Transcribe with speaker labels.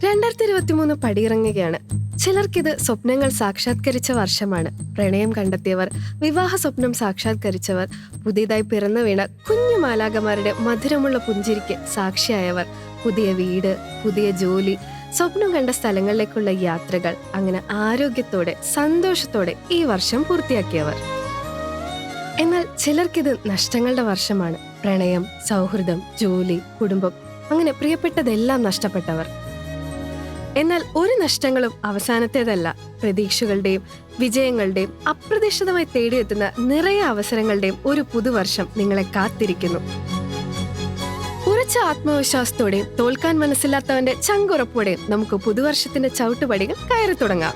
Speaker 1: 2023 പടിയിറങ്ങുകയാണ്. ചിലർക്കിത് സ്വപ്നങ്ങൾ സാക്ഷാത്കരിച്ച വർഷമാണ്. പ്രണയം കണ്ടെത്തിയവർ, വിവാഹ സ്വപ്നം സാക്ഷാത്കരിച്ചവർ, പുതിയതായി പിറന്നു വീണ കുഞ്ഞു മാലാകമാരുടെ മധുരമുള്ള പുഞ്ചിരിക്ക് സാക്ഷിയായവർ, പുതിയ വീട്, പുതിയ ജോലി, സ്വപ്നം കണ്ട സ്ഥലങ്ങളിലേക്കുള്ള യാത്രകൾ, അങ്ങനെ ആരോഗ്യത്തോടെ സന്തോഷത്തോടെ ഈ വർഷം പൂർത്തിയാക്കിയവർ. എന്നാൽ ചിലർക്കിത് നഷ്ടങ്ങളുടെ വർഷമാണ്. പ്രണയം, സൗഹൃദം, ജോലി, കുടുംബം, അങ്ങനെ പ്രിയപ്പെട്ടതെല്ലാം നഷ്ടപ്പെട്ടവർ. എന്നാൽ ഒരു നഷ്ടങ്ങളും അവസാനത്തേതല്ല. പ്രതീക്ഷകളുടെയും വിജയങ്ങളുടെയും അപ്രതീക്ഷിതമായി തേടിയെത്തുന്ന നിറയെ അവസരങ്ങളുടെയും ഒരു പുതുവർഷം നിങ്ങളെ കാത്തിരിക്കുന്നു. ഉറച്ച ആത്മവിശ്വാസത്തോടെയും തോൽക്കാൻ മനസ്സില്ലാത്തവന്റെ ചങ്കുറപ്പോടെയും നമുക്ക് പുതുവർഷത്തിന്റെ ചവിട്ടുപടികൾ കയറി തുടങ്ങാം.